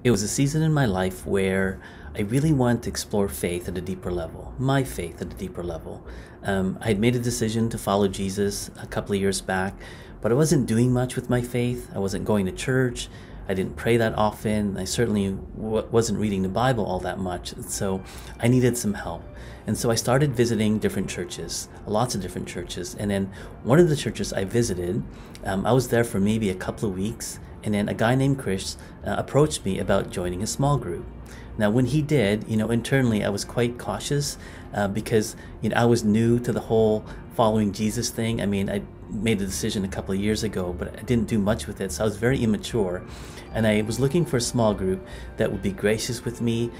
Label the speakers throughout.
Speaker 1: It was a season in my life where I really wanted to explore faith at a deeper level, my faith at a deeper level. I had made a decision to follow Jesus a couple of years back, but I wasn't doing much with my faith. I wasn't going to church. I didn't pray that often. I certainly wasn't reading the Bible all that much. So I needed some help. And so I started visiting different churches, lots of different churches. And then one of the churches I visited, I was there for maybe a couple of weeks. And then a guy named Chris approached me about joining a small group. Now, when he did, internally I was quite cautious because, I was new to the whole following Jesus thing. I mean, I made a decision a couple of years ago, but I didn't do much with it. So I was very immature. And I was looking for a small group that would be gracious with me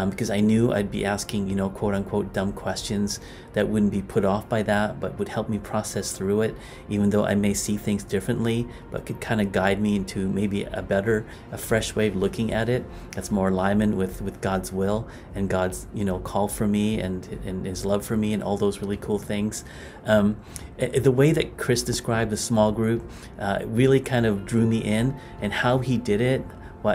Speaker 1: because I knew I'd be asking, quote unquote, dumb questions that wouldn't be put off by that, but would help me process through it, even though I may see things differently, but could kind of guide me into maybe a fresh way of looking at it that's more alignment with God's will and God's, call for me and his love for me and all those really cool things. The way that Chris described the small group really kind of drew me in, and how he did it.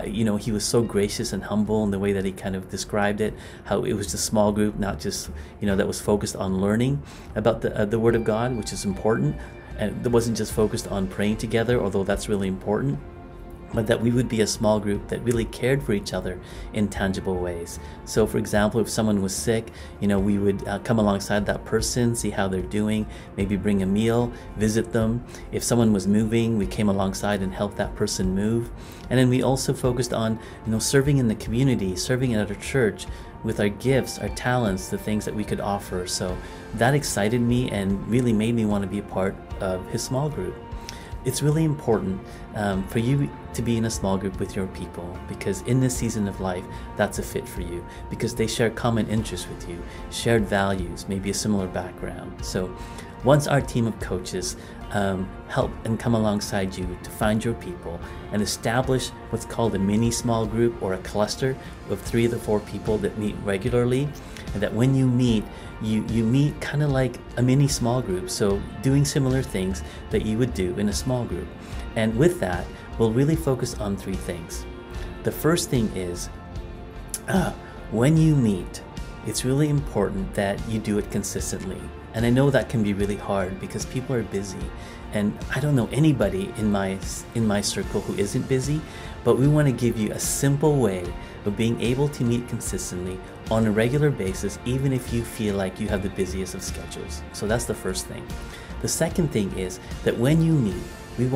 Speaker 1: He was so gracious and humble in the way that he kind of described it, how it was a small group, not just, that was focused on learning about the Word of God, which is important. And it wasn't just focused on praying together, although that's really important, but that we would be a small group that really cared for each other in tangible ways. So for example, if someone was sick, we would come alongside that person, see how they're doing, maybe bring a meal, visit them. If someone was moving, we came alongside and helped that person move. And then we also focused on, serving in the community, serving at our church with our gifts, our talents, the things that we could offer. So that excited me and really made me want to be a part of his small group. It's really important for you to be in a small group with your people, because in this season of life, that's a fit for you, because they share common interests with you, shared values, maybe a similar background. So once our team of coaches help and come alongside you to find your people and establish what's called a mini small group, or a cluster of 3 to 4 people that meet regularly, and that when you meet, you meet kind of like a mini small group, so doing similar things that you would do in a small group. And with that, we'll really focus on 3 things. The first thing is, when you meet, it's really important that you do it consistently. And I know that can be really hard because people are busy, and I don't know anybody in my circle who isn't busy, but we want to give you a simple way of being able to meet consistently on a regular basis, even if you feel like you have the busiest of schedules. So that's the first thing. The second thing is that when you meet, we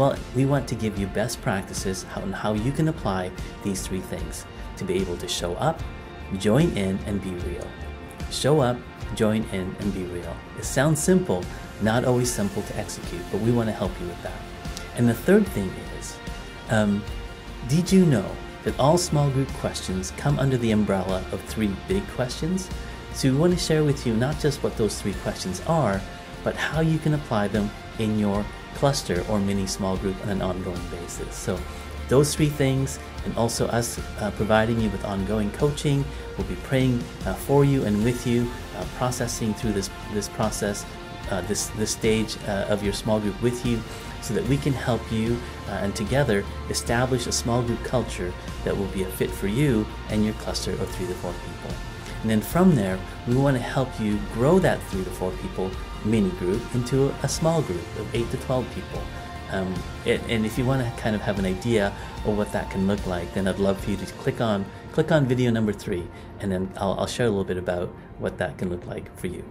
Speaker 1: want to give you best practices on how you can apply these 3 things to be able to show up, join in, and be real. Show up, join in, and be real. It sounds simple, not always simple to execute, but we want to help you with that. And the third thing is, did you know that all small group questions come under the umbrella of 3 big questions? So we want to share with you not just what those 3 questions are, but how you can apply them in your cluster or mini small group on an ongoing basis. So those 3 things, and also us providing you with ongoing coaching. We'll be praying for you and with you, processing through this process, this stage of your small group with you, so that we can help you and together establish a small group culture that will be a fit for you and your cluster of 3 to 4 people. And then from there, we want to help you grow that 3 to 4 people mini group into a small group of 8 to 12 people. And if you want to kind of have an idea of what that can look like, then I'd love for you to click on video number 3, and then I'll share a little bit about what that can look like for you.